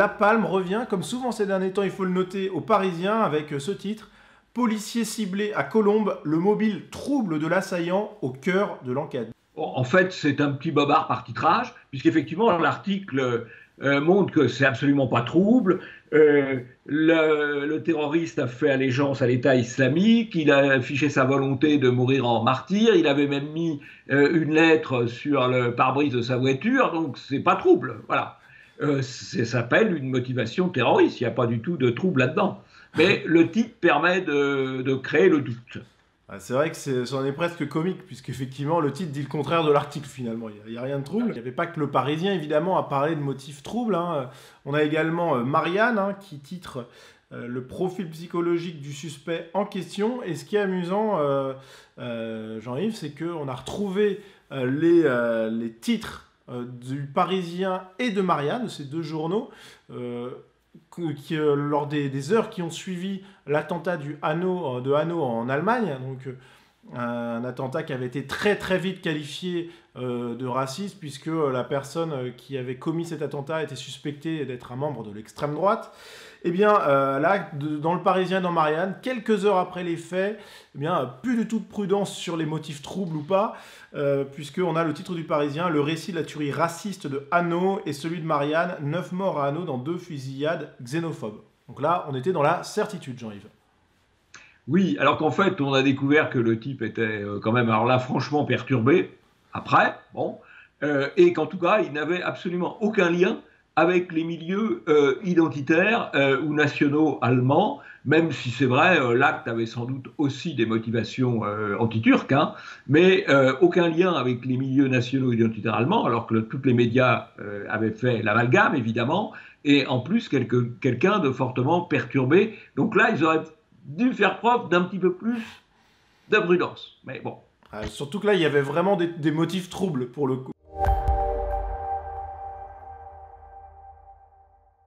La palme revient, comme souvent ces derniers temps, il faut le noter, aux Parisiens avec ce titre. Policier ciblé à Colombes, le mobile trouble de l'assaillant au cœur de l'enquête. En fait, c'est un petit bobard par titrage, puisqu'effectivement, l'article montre que c'est absolument pas trouble. Le terroriste a fait allégeance à l'État islamique, il a affiché sa volonté de mourir en martyr, il avait même mis une lettre sur le pare-brise de sa voiture, donc c'est pas trouble. Voilà. Ça s'appelle une motivation terroriste, il n'y a pas du tout de trouble là-dedans. Mais le titre permet de créer le doute. C'est vrai que c'en est presque comique, puisqu'effectivement, le titre dit le contraire de l'article, finalement. Il n'y a rien de trouble. Il n'y avait pas que le Parisien, évidemment, à parler de motifs troubles. On a également Marianne, qui titre le profil psychologique du suspect en question. Et ce qui est amusant, Jean-Yves, c'est qu'on a retrouvé les titres du Parisien et de Marianne, de ces deux journaux, lors des heures qui ont suivi l'attentat de Hanau en Allemagne, donc un attentat qui avait été très très vite qualifié de raciste, puisque la personne qui avait commis cet attentat était suspectée d'être un membre de l'extrême droite. Eh bien, là, dans le Parisien, dans Marianne, quelques heures après les faits, eh bien, plus du tout de prudence sur les motifs troubles ou pas, puisqu'on a le titre du Parisien, le récit de la tuerie raciste de Hanau, et celui de Marianne, 9 morts à Hanau dans 2 fusillades xénophobes. Donc là, on était dans la certitude, Jean-Yves. Oui, alors qu'en fait, on a découvert que le type était quand même, alors là, franchement perturbé, après, bon, et qu'en tout cas, il n'avait absolument aucun lien avec les milieux identitaires ou nationaux allemands, même si c'est vrai, l'acte avait sans doute aussi des motivations anti-turques, hein, mais aucun lien avec les milieux nationaux identitaires allemands, alors que tous les médias avaient fait l'amalgame, évidemment, et en plus, quelqu'un de fortement perturbé. Donc là, ils auraient dû faire preuve d'un petit peu plus de prudence. Mais bon. Surtout que là, il y avait vraiment des motifs troubles, pour le coup.